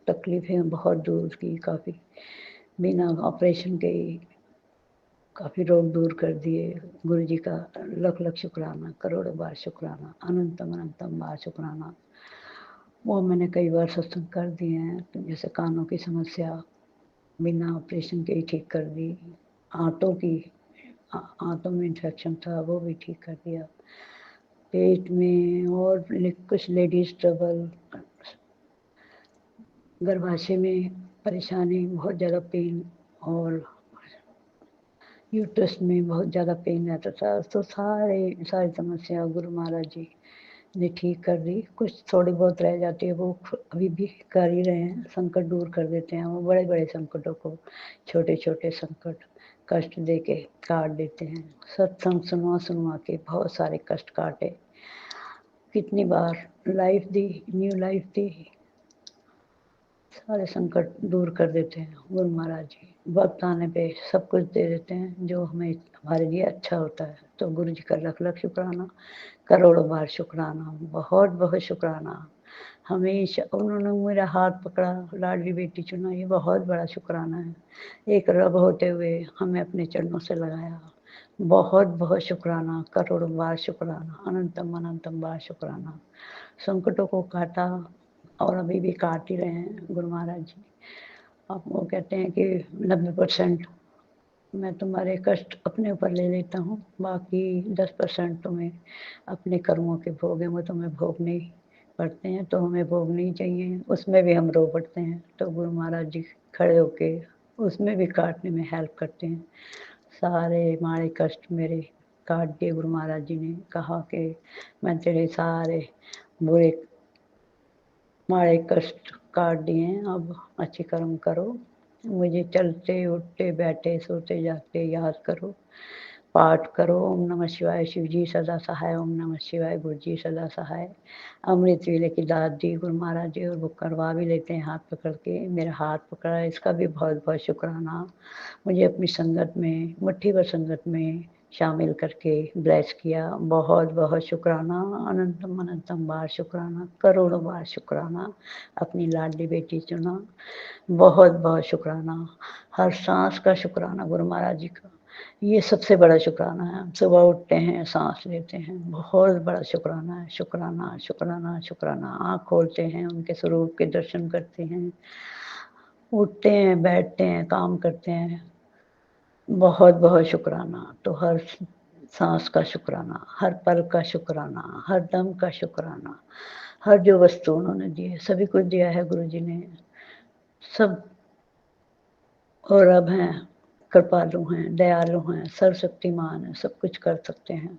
तकलीफें बहुत दूर की, काफ़ी बिना ऑपरेशन के ही काफ़ी रोग दूर कर दिए। गुरु जी का लख लख शुक्राना, करोड़ों बार शुक्राना, अनंतम अनंतम बार शुक्राना। वो मैंने कई बार सत्संग कर दिए हैं, तो जैसे कानों की समस्या बिना ऑपरेशन के ही ठीक कर दी, आंतों में इन्फेक्शन था वो भी ठीक कर दिया, पेट में और कुछ लेडीज ट्रबल, गर्भाशय में परेशानी, बहुत ज़्यादा पेन, और यूट्रस में बहुत ज़्यादा पेन रहता था। तो सारी समस्या गुरु महाराज जी ने ठीक कर दी। कुछ थोड़ी बहुत रह जाती है वो अभी भी कर ही रहे हैं, संकट दूर कर देते हैं। वो बड़े बड़े संकटों को छोटे छोटे संकट कष्ट दे के काट देते हैं। सत्संग सुनवा के बहुत सारे कष्ट काटे, कितनी बार लाइफ दी, न्यू लाइफ दी, सारे संकट दूर कर देते हैं गुरु महाराज जी। वक्त आने पे सब कुछ दे देते हैं जो हमारे लिए अच्छा होता है। तो गुरु जी का लख लख शुक्राना, करोड़ों बार शुक्राना, बहुत बहुत शुक्राना। हमेशा उन्होंने मेरा हाथ पकड़ा, लाडली बेटी चुना, ये बहुत बड़ा शुक्राना है। एक रब होते हुए हमें अपने चरणों से लगाया, बहुत बहुत शुक्राना, करोड़ों बार शुक्राना, अनंतम अनंतम बार शुक्राना। संकटों को काटा और अभी भी काट ही रहे हैं गुरु महाराज जी। अब वो कहते हैं कि 90% मैं तुम्हारे कष्ट अपने ऊपर ले लेता हूँ, बाकी 10% तुम्हें अपने कर्मों के भोग हैं, वो तुम्हें भोगने ही पड़ते हैं, तो हमें भोगने ही चाहिए। उसमें भी हम रो पड़ते हैं, तो गुरु महाराज जी खड़े होके उसमें भी काटने में हेल्प करते हैं। सारे मारे कष्ट मेरे काट दिए गुरु महाराज जी ने। कहा कि मैं तेरे सारे बुरे मारे कष्ट काट दिए हैं, अब अच्छे कर्म करो, मुझे चलते उठते बैठे सोते जागते याद करो, पाठ करो। ओम नमः शिवाय, शिव जी सदा सहाय, ओम नमः शिवाय, गुरु जी सदा सहाय। अमृत वेले की दात दी गुरु महाराज जी, और वो करवा भी लेते हैं हाथ पकड़ के। मेरा हाथ पकड़ा, इसका भी बहुत बहुत शुक्राना। मुझे अपनी संगत में, मुट्ठी भर संगत में शामिल करके ब्लेस किया, बहुत बहुत शुक्राना, अनंतम अनंतम बार शुक्राना, करोड़ों बार शुक्राना। अपनी लाडली बेटी चुना, बहुत बहुत शुक्राना। हर सांस का शुक्राना गुरु महाराज जी का, ये सबसे बड़ा शुक्राना है। हम सुबह उठते हैं, सांस लेते हैं, बहुत बड़ा शुक्राना है। शुक्राना शुक्राना शुक्राना। आँख खोलते हैं, उनके स्वरूप के दर्शन करते हैं, उठते हैं, बैठते हैं, काम करते हैं, बहुत बहुत शुक्राना। तो हर सांस का शुक्राना, हर पल का शुक्राना, हर दम का शुक्राना। हर जो वस्तु उन्होंने दी है, सभी कुछ दिया है गुरु जी ने, सब। और अब हैं, कृपालु हैं, दयालु हैं, सर्वशक्तिमान हैं, सब कुछ कर सकते हैं।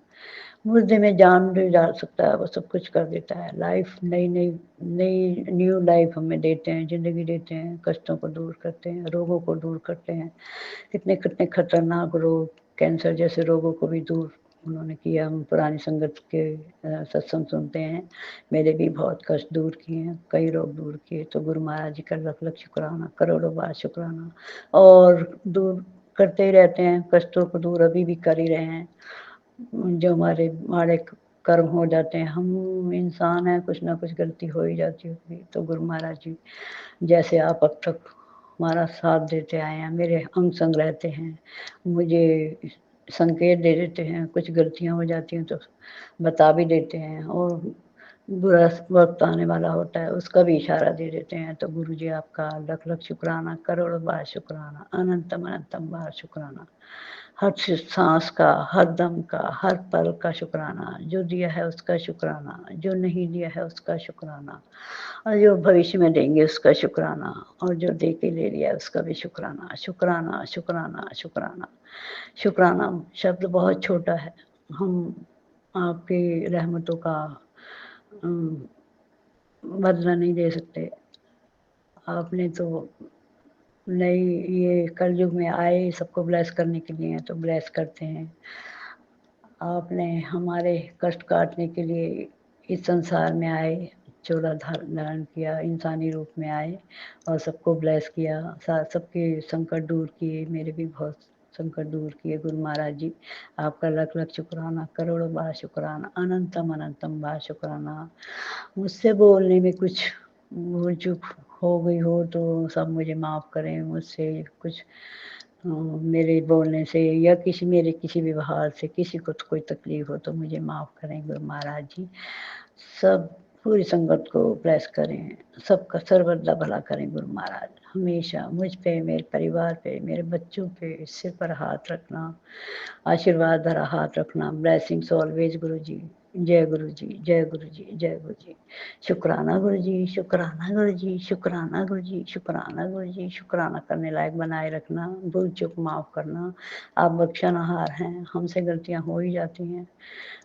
मुर्दे में जान भी डाल सकता है, वो सब कुछ कर देता है। लाइफ नई नई नई न्यू लाइफ हमें देते हैं, ज़िंदगी देते हैं, कष्टों को दूर करते हैं, रोगों को दूर करते हैं। कितने कितने खतरनाक रोग, कैंसर जैसे रोगों को भी दूर उन्होंने किया। हम पुरानी संगत के सत्संग सुनते हैं, मेरे भी बहुत कष्ट दूर किए हैं, कई रोग दूर किए। तो गुरु महाराज जी का लख लख शुक्राना, करोड़ों बार शुक्राना। और दूर करते ही रहते हैं, कष्टों को दूर अभी भी कर ही रहे हैं। जो हमारे माड़े कर्म हो जाते हैं, हम इंसान हैं, कुछ ना कुछ गलती हो ही जाती होगी। तो गुरु महाराज जी जैसे आप अब तक हमारा साथ देते आए हैं, मेरे अंग संग रहते हैं, मुझे संकेत दे देते हैं, कुछ गलतियां हो जाती हैं तो बता भी देते हैं, और बुरा वक्त आने वाला होता है उसका भी इशारा दे देते हैं। तो गुरु जी आपका लख लख शुक्राना, करोड़ों बार शुक्राना, अनंतम अनंतम बार शुक्राना। हर सांस का, हर दम का, हर पल का शुक्राना। जो दिया है उसका शुक्राना, जो नहीं दिया है उसका शुक्राना, और जो भविष्य में देंगे उसका शुक्राना, और जो दे के ले लिया है उसका भी शुक्राना। शुक्राना शुक्राना शुक्राना। शुक्राना शब्द बहुत छोटा है, हम आपकी रहमतों का बदला नहीं दे सकते। आपने तो नई ये कलयुग में आए सबको ब्लेस करने के लिए, तो ब्लेस करते हैं। आपने हमारे कष्ट काटने के लिए इस संसार में आए, चोला धारण किया, इंसानी रूप में आए और सबको ब्लेस किया, सबके संकट दूर किए। मेरे भी बहुत संकट दूर किए गुरु महाराज जी। आपका लख लख शुक्राना, करोड़ों बार शुक्राना, अनंतम अनंतम बार शुक्राना। मुझसे बोलने में कुछ भूल चूक हो गई हो तो सब मुझे माफ़ करें। मुझसे कुछ मेरे बोलने से या मेरे किसी व्यवहार से किसी को तो कोई तकलीफ हो तो मुझे माफ़ करें गुरु महाराज जी। सब पूरी संगत को ब्लेस करें, सबका सर्वदा भला करें गुरु महाराज। हमेशा मुझ पे, मेरे परिवार पे, मेरे बच्चों पे सिर पर हाथ रखना, आशीर्वाद भरा हाथ रखना। ब्लेसिंग्स ऑलवेज गुरु जी। जय गुरु जी, जय गुरु जी, जय गुरु जी। शुक्राना गुरु जी, शुक्राना गुरु जी, शुक्राना गुरु जी, शुक्राना गुरु जी। शुक्राना करने लायक बनाए रखना, भूल चूक माफ़ करना। आप बख्शनहार हैं, हमसे गलतियाँ हो ही जाती हैं,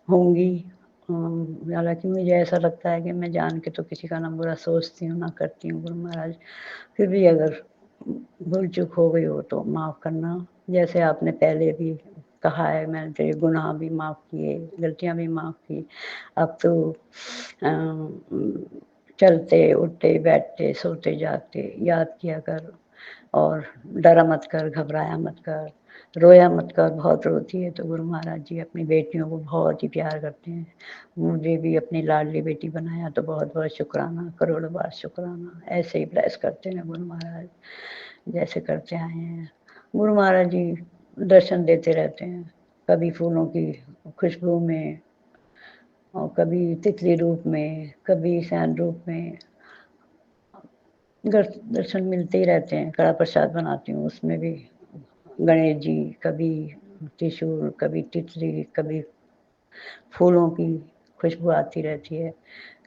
होंगी। हालाँकि मुझे ऐसा लगता है कि मैं जान के तो किसी का ना बुरा सोचती हूँ, ना करती हूँ गुरु महाराज। फिर भी अगर भूल चूक हो गई हो तो माफ़ करना। जैसे आपने पहले भी कहा है, मैंने तेरे गुनाह भी माफ़ किए, गलतियाँ भी माफ़ की। अब तो चलते, उठते, बैठते, सोते, जागते याद किया कर और डरा मत कर, घबराया मत कर, रोया मत कर। बहुत रोती है तो गुरु महाराज जी अपनी बेटियों को बहुत ही प्यार करते हैं। मुझे भी अपनी लाडली बेटी बनाया तो बहुत बहुत शुक्राना, करोड़ों बार शुक्राना। ऐसे ही ब्लेस करते हैं गुरु महाराज, जैसे करते आए हैं। गुरु महाराज जी दर्शन देते रहते हैं, कभी फूलों की खुशबू में और कभी तितली रूप में, कभी सैन रूप में। दर्शन मिलते ही रहते हैं। कड़ा प्रसाद बनाती हूँ, उसमें भी गणेश जी, कभी त्रिशूल, कभी तितली, कभी फूलों की खुशबू आती रहती है,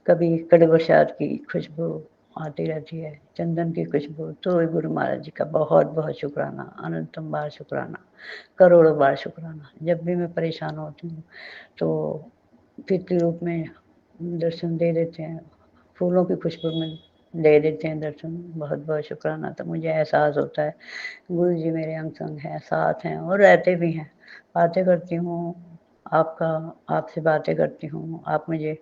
कभी कड़े प्रसाद की खुशबू आती रहती है, चंदन की खुशबू। तो गुरु महाराज जी का बहुत बहुत शुक्राना, अनंतम बार शुक्राना, करोड़ों बार शुक्राना। जब भी मैं परेशान होती हूँ तो तितली रूप में दर्शन दे देते हैं, फूलों की खुशबू में दे देते हैं दर्शन। बहुत बहुत शुक्राना। तो मुझे एहसास होता है गुरु जी मेरे अंग संग हैं, साथ हैं और रहते भी हैं। बातें करती हूँ, आपसे बातें करती हूँ, आप मुझे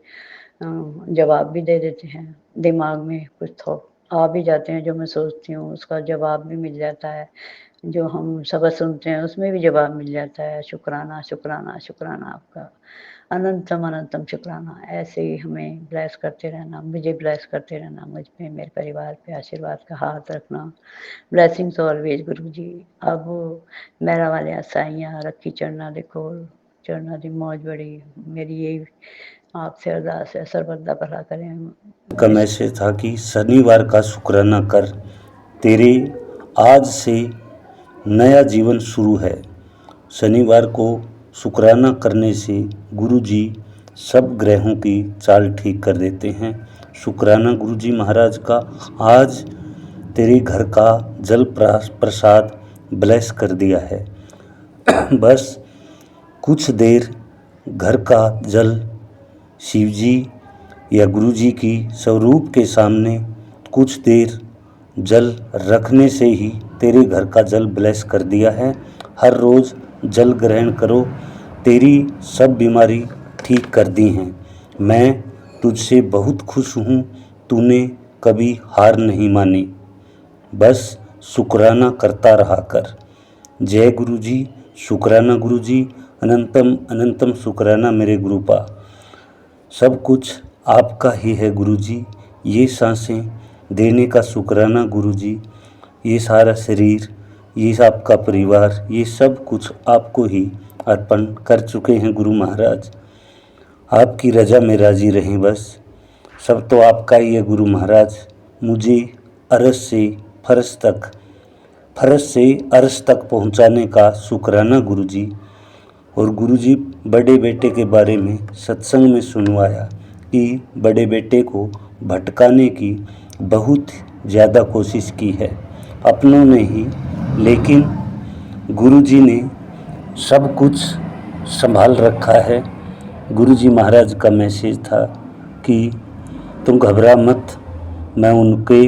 जवाब भी दे देते हैं। दिमाग में कुछ थॉट आ भी जाते हैं जो मैं सोचती हूँ, उसका जवाब भी मिल जाता है। जो हम सबक सुनते हैं उसमें भी जवाब मिल जाता है। शुक्राना, शुक्राना, शुक्राना आपका, अनंतम अनंतम शुक्राना। ऐसे ही हमें ब्लेस करते रहना, मुझे ब्लेस करते रहना, मुझ पे, मेरे परिवार पे आशीर्वाद का हाथ रखना। ब्लेसिंग्स ऑलवेज गुरु जी। अब मेरा वाले साइयाँ रखी चढ़ना देखो, चढ़ना दी मौज बड़ी। मेरी यही आपसे अरदास है, सर्वदा भला करें। का मैसेज था कि शनिवार का शुक्राना कर, तेरे आज से नया जीवन शुरू है। शनिवार को शुक्राना करने से गुरुजी सब ग्रहों की चाल ठीक कर देते हैं। शुक्राना गुरुजी महाराज का। आज तेरे घर का जल प्रसाद ब्लेस कर दिया है। बस कुछ देर घर का जल शिवजी या गुरुजी की स्वरूप के सामने कुछ देर जल रखने से ही तेरे घर का जल ब्लेस कर दिया है। हर रोज़ जल ग्रहण करो, तेरी सब बीमारी ठीक कर दी हैं। मैं तुझसे बहुत खुश हूँ, तूने कभी हार नहीं मानी। बस शुक्राना करता रहा कर। जय गुरुजी, शुक्राना गुरुजी, अनंतम अनंतम शुक्राना मेरे गुरुपा। सब कुछ आपका ही है गुरुजी। ये सांसें देने का शुक्राना गुरुजी। ये सारा शरीर, ये आपका परिवार, ये सब कुछ आपको ही अर्पण कर चुके हैं गुरु महाराज। आपकी रजा में राजी रहें बस। सब तो आपका ही है गुरु महाराज। मुझे अरस से फरस तक, फरस से अरस तक पहुंचाने का शुक्राना गुरुजी। और गुरुजी बड़े बेटे के बारे में सत्संग में सुनवाया कि बड़े बेटे को भटकाने की बहुत ज़्यादा कोशिश की है अपनों ने ही, लेकिन गुरुजी ने सब कुछ संभाल रखा है। गुरुजी महाराज का मैसेज था कि तुम घबरा मत, मैं उनके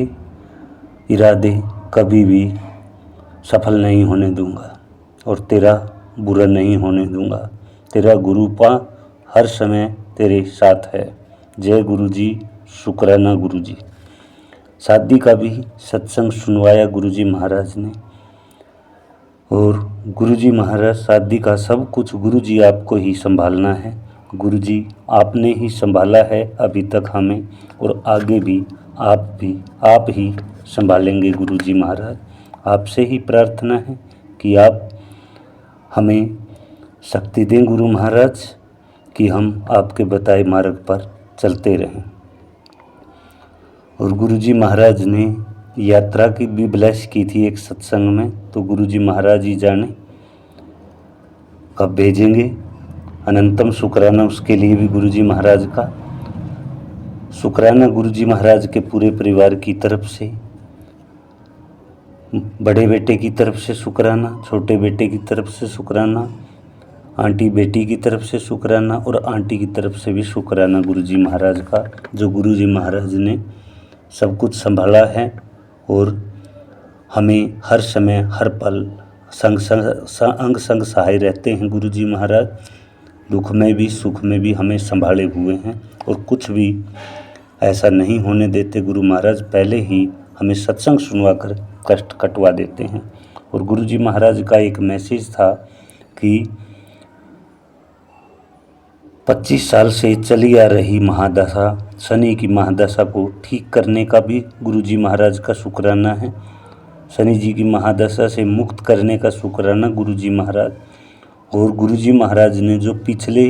इरादे कभी भी सफल नहीं होने दूंगा और तेरा बुरा नहीं होने दूंगा। तेरा गुरुपा हर समय तेरे साथ है। जय गुरु जी, शुक्राना गुरु जी। शादी का भी सत्संग सुनवाया गुरु जी महाराज ने, और गुरु जी महाराज शादी का सब कुछ गुरु जी आपको ही संभालना है। गुरु जी आपने ही संभाला है अभी तक हमें, और आगे भी आप ही संभालेंगे गुरु जी महाराज। आपसे ही प्रार्थना है कि आप हमें शक्ति दें गुरु महाराज, कि हम आपके बताए मार्ग पर चलते रहें। और गुरु जी महाराज ने यात्रा की भी ब्लेस की थी एक सत्संग में, तो गुरु जी महाराज ही जाने कब भेजेंगे। अनंतम शुक्राना उसके लिए भी गुरु जी महाराज का। शुक्राना गुरु जी महाराज के पूरे परिवार की तरफ से, बड़े बेटे की तरफ से शुक्राना, छोटे बेटे की तरफ से शुक्राना, आंटी बेटी की तरफ से शुक्राना, और आंटी की तरफ से भी शुक्राना गुरु जी महाराज का, जो गुरु जी महाराज ने सब कुछ संभाला है और हमें हर समय हर पल अंग संग सहाय रहते हैं। गुरु जी महाराज दुख में भी सुख में भी हमें संभाले हुए हैं, और कुछ भी ऐसा नहीं होने देते गुरु महाराज। पहले ही हमें सत्संग सुनवा कर कष्ट कटवा देते हैं। और गुरु जी महाराज का एक मैसेज था कि 25 साल से चली आ रही महादशा, शनि की महादशा को ठीक करने का भी गुरु जी महाराज का शुक्राना है। शनि जी की महादशा से मुक्त करने का शुक्राना गुरु जी महाराज। और गुरु जी महाराज ने जो पिछले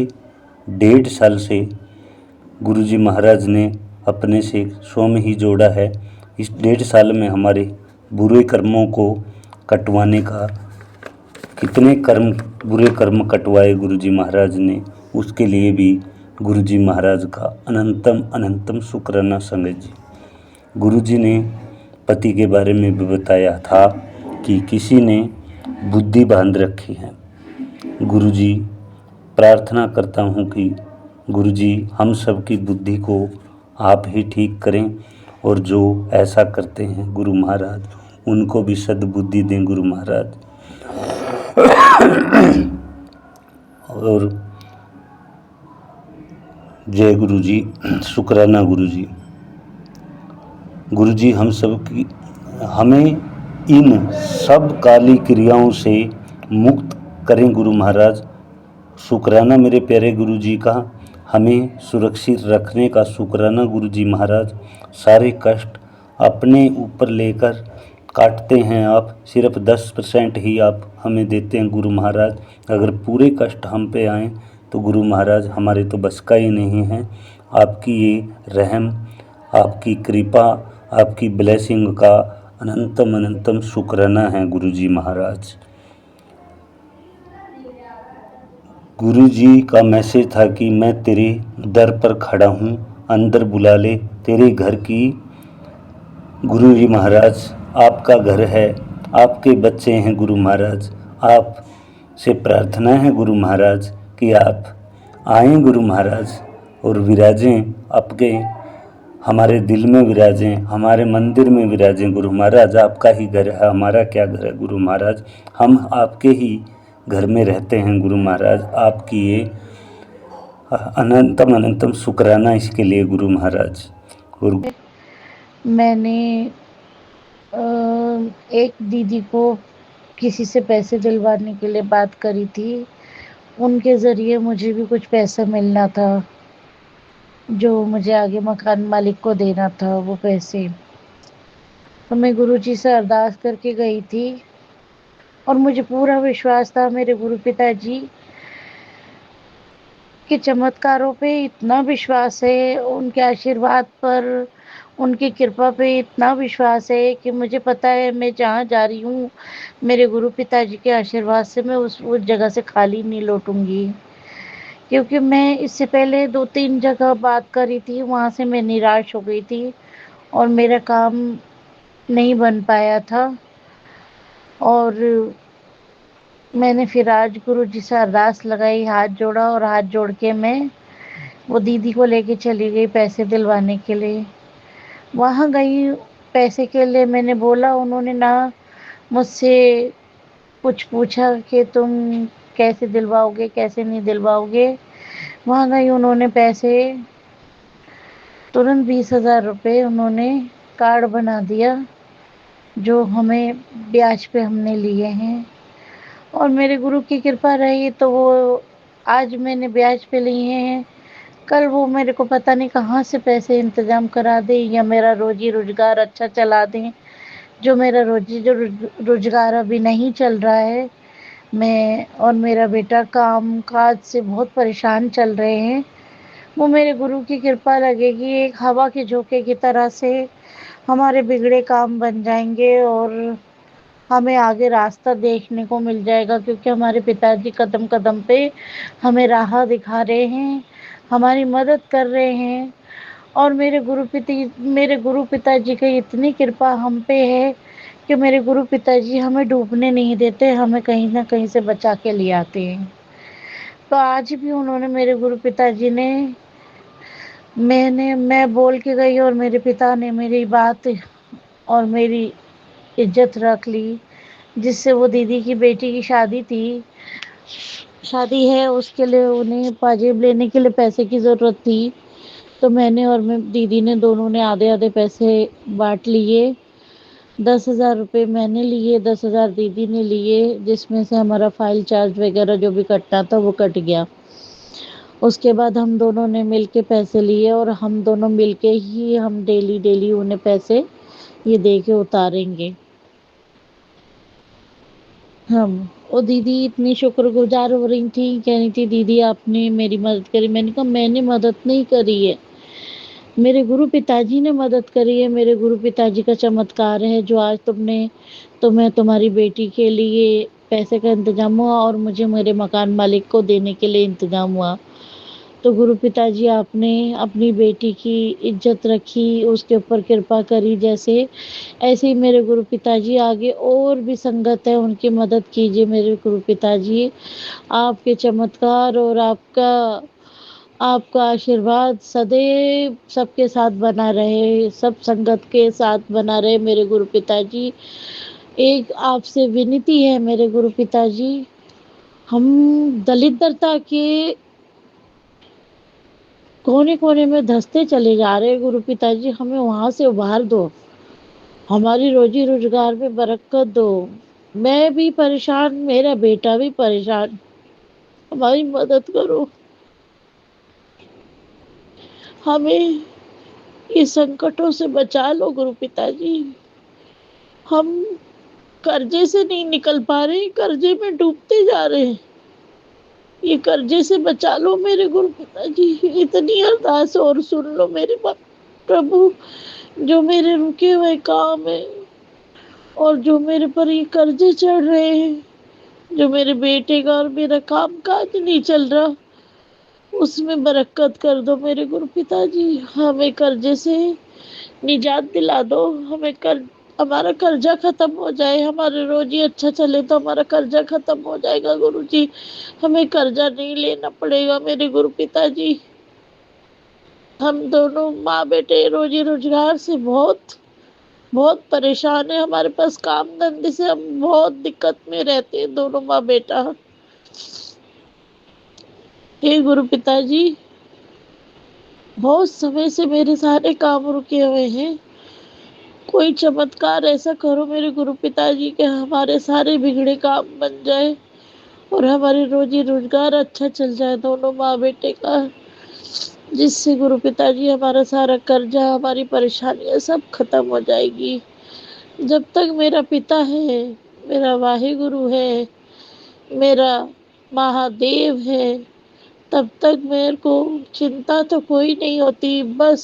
1.5 साल से गुरु जी महाराज ने अपने से स्वयं ही जोड़ा है, इस 1.5 साल में हमारे बुरे कर्मों को कटवाने का, कितने बुरे कर्म कटवाए गुरु जी महाराज ने, उसके लिए भी गुरु जी महाराज का अनंतम शुक्राना संगत जी। गुरु जी ने पति के बारे में भी बताया था कि किसी ने बुद्धि बांध रखी है। गुरु जी प्रार्थना करता हूँ कि गुरु जी हम सब की बुद्धि को आप ही ठीक करें, और जो ऐसा करते हैं गुरु महाराज उनको भी सद्बुद्धि दें गुरु महाराज। और जय गुरु जी, शुक्राना गुरु जी। गुरु जी हमें इन सब काली क्रियाओं से मुक्त करें गुरु महाराज। शुक्राना मेरे प्यारे गुरु जी का, हमें सुरक्षित रखने का शुक्राना गुरु जी महाराज। सारे कष्ट अपने ऊपर लेकर काटते हैं आप, सिर्फ 10% ही आप हमें देते हैं गुरु महाराज। अगर पूरे कष्ट हम पे आएँ तो गुरु महाराज हमारे तो बस का ही नहीं है। आपकी ये रहम, आपकी कृपा, आपकी ब्लेसिंग का अनंतम शुक्राना है गुरु जी महाराज। गुरु जी का मैसेज था कि मैं तेरे दर पर खड़ा हूँ, अंदर बुला ले तेरे घर की। गुरु जी महाराज आपका घर है, आपके बच्चे हैं गुरु महाराज। आप से प्रार्थना है गुरु महाराज कि आप आएं गुरु महाराज और विराजें, आपके हमारे दिल में विराजें, हमारे मंदिर में विराजें गुरु महाराज। आपका ही घर है, हमारा क्या घर है गुरु महाराज। हम आपके ही घर में रहते हैं गुरु महाराज। आपकी ये अनंतम शुक्राना इसके लिए गुरु महाराज। और मैंने एक दीदी को किसी से पैसे दिलवाने के लिए बात करी थी, उनके ज़रिए मुझे भी कुछ पैसा मिलना था जो मुझे आगे मकान मालिक को देना था वो पैसे। तो मैं गुरुजी से अरदास करके गई थी और मुझे पूरा विश्वास था मेरे गुरु पिताजी के चमत्कारों पे इतना विश्वास है, उनके आशीर्वाद पर, उनकी कृपा पे इतना विश्वास है कि मुझे पता है मैं जहाँ जा रही हूँ मेरे गुरु पिताजी के आशीर्वाद से मैं उस जगह से खाली नहीं लौटूंगी। क्योंकि मैं इससे पहले 2-3 जगह बात करी थी, वहाँ से मैं निराश हो गई थी और मेरा काम नहीं बन पाया था। और मैंने फिर आज गुरु जी से अरदास लगाई, हाथ जोड़ा और हाथ जोड़ के मैं वो दीदी को लेके चली गई पैसे दिलवाने के लिए। वहाँ गई पैसे के लिए, मैंने बोला, उन्होंने ना मुझसे कुछ पूछा कि तुम कैसे दिलवाओगे, कैसे नहीं दिलवाओगे। वहाँ गई, उन्होंने पैसे तुरंत 20,000 रुपये उन्होंने कार्ड बना दिया, जो हमें ब्याज पे हमने लिए हैं। और मेरे गुरु की कृपा रही तो वो आज मैंने ब्याज पे लिए हैं, कल वो मेरे को पता नहीं कहाँ से पैसे इंतजाम करा दें या मेरा रोजी रोजगार अच्छा चला दें। जो मेरा रोजगार अभी नहीं चल रहा है, मैं और मेरा बेटा काम काज से बहुत परेशान चल रहे हैं। वो मेरे गुरु की कृपा लगेगी, एक हवा के झोंके की तरह से हमारे बिगड़े काम बन जाएंगे और हमें आगे रास्ता देखने को मिल जाएगा, क्योंकि हमारे पिताजी कदम कदम पे हमें राह दिखा रहे हैं, हमारी मदद कर रहे हैं। और मेरे गुरु पिताजी की इतनी कृपा हम पे है कि मेरे गुरु पिताजी हमें डूबने नहीं देते, हमें कहीं ना कहीं से बचा के ले आते हैं। तो आज भी उन्होंने, मेरे गुरु पिताजी ने, मैं बोल के गई और मेरे पिता ने मेरी बात और मेरी इज्जत रख ली। जिससे वो दीदी की बेटी की शादी है, उसके लिए उन्हें पाजेब लेने के लिए पैसे की ज़रूरत थी। तो मैंने और मैं दीदी ने दोनों ने आधे आधे पैसे बांट लिए। 10,000 रुपये मैंने लिए, 10,000 दीदी ने लिए, जिसमें से हमारा फाइल चार्ज वगैरह जो भी कटना था वो कट गया। उसके बाद हम दोनों ने मिलके पैसे लिए और हम दोनों मिलके ही हम डेली डेली उन्हें पैसे ये दे के उतारेंगे। हम वो दीदी इतनी शुक्रगुजार हो रही थी, कह रही थी दीदी आपने मेरी मदद करी। मैंने कहा मैंने मदद नहीं करी है, मेरे गुरु पिताजी ने मदद करी है, मेरे गुरु पिताजी का चमत्कार है जो आज तुम्हें तुम्हारी बेटी के लिए पैसे का इंतजाम हुआ और मुझे मेरे मकान मालिक को देने के लिए इंतजाम हुआ। तो गुरु पिताजी आपने अपनी बेटी की इज्जत रखी, उसके ऊपर कृपा करी, जैसे ऐसे ही मेरे गुरु पिताजी आगे और भी संगत है उनकी मदद कीजिए। मेरे गुरु पिताजी आपके चमत्कार और आपका आशीर्वाद सदैव सबके साथ बना रहे, सब संगत के साथ बना रहे मेरे गुरु पिताजी। एक आपसे विनती है मेरे गुरु पिताजी, हम दलिद्रता के कोने कोने में धंसते चले जा रहे हैं गुरु पिताजी, हमें वहां से उबार दो, हमारी रोजी रोजगार में बरकत दो। मैं भी परेशान, मेरा बेटा भी परेशान, हमारी मदद करो, हमें इस संकटों से बचा लो गुरु पिताजी। हम कर्जे से नहीं निकल पा रहे, कर्जे में डूबते जा रहे हैं, ये कर्जे से बचा लो मेरे गुरु पिताजी। इतनी अरदास और सुन लो मेरे प्रभु, जो मेरे रुके हुए काम है और जो मेरे पर ये कर्जे चढ़ रहे हैं, जो मेरे बेटे का और मेरा काम काज नहीं चल रहा, उसमें बरकत कर दो मेरे गुरु पिताजी। हमें कर्जे से निजात दिला दो, हमारा कर्जा खत्म हो जाए, हमारे रोजी अच्छा चले तो हमारा कर्जा खत्म हो जाएगा गुरु जी, हमें कर्जा नहीं लेना पड़ेगा मेरे गुरु पिताजी। हम दोनों माँ बेटे रोजी रोजगार से बहुत बहुत परेशान है, हमारे पास काम धंधे से हम बहुत दिक्कत में रहते हैं दोनों माँ बेटा। हे गुरु पिताजी, बहुत समय से मेरे सारे काम रुके हुए हैं, कोई चमत्कार ऐसा करो मेरे गुरु पिताजी के हमारे सारे बिगड़े काम बन जाए और हमारे रोजी रोजगार अच्छा चल जाए दोनों माँ बेटे का, जिससे गुरु पिताजी हमारा सारा कर्जा, हमारी परेशानियां सब खत्म हो जाएगी। जब तक मेरा पिता है, मेरा वाहिगुरु है, मेरा महादेव है, तब तक मेरे को चिंता तो कोई नहीं होती। बस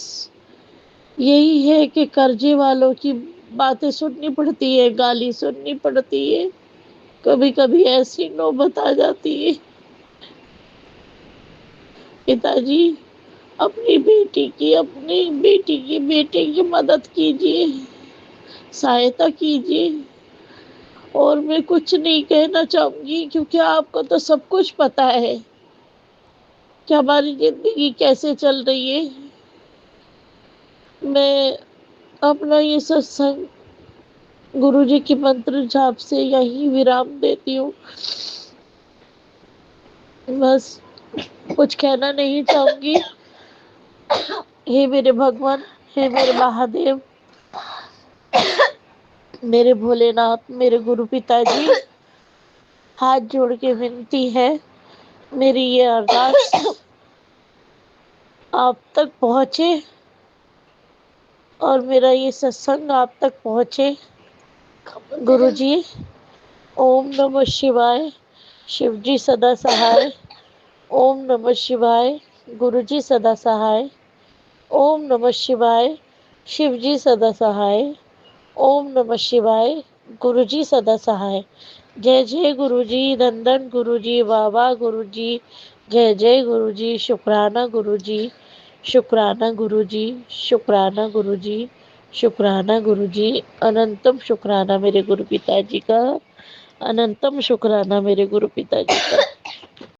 यही है कि कर्जे वालों की बातें सुननी पड़ती है, गाली सुननी पड़ती है, कभी कभी ऐसी नौबत आ जाती है। पिताजी अपनी बेटी की बेटे की मदद कीजिए, सहायता कीजिए। और मैं कुछ नहीं कहना चाहूंगी, क्योंकि आपको तो सब कुछ पता है कि हमारी ज़िंदगी कैसे चल रही है। मैं अपना ये सत्संग गुरुजी के मंत्र जाप से यहीं विराम देती हूँ। बस कुछ कहना नहीं चाहूँगी। हे मेरे भगवान, हे मेरे महादेव, मेरे भोलेनाथ, मेरे गुरु पिताजी, हाथ जोड़ के विनती है, मेरी ये अरदास आप तक पहुँचे और मेरा ये सत्संग आप तक पहुँचे। गुरुजी, ओम नमः शिवाय, शिवजी सदा सहाय। ओम नमः शिवाय, गुरुजी सदा सहाय। ओम नमः शिवाय, शिवजी सदा सहाय। ओम नमः शिवाय, गुरुजी सदा सहाय। जय जय गुरुजी, नंदन गुरुजी, बाबा गुरुजी, जय जय गुरुजी, शुक्राना गुरुजी, शुक्राना गुरुजी, शुक्राना गुरुजी, शुक्राना गुरुजी। अनंतम शुक्राना मेरे गुरु पिताजी का, अनंतम शुक्राना मेरे गुरु पिताजी का।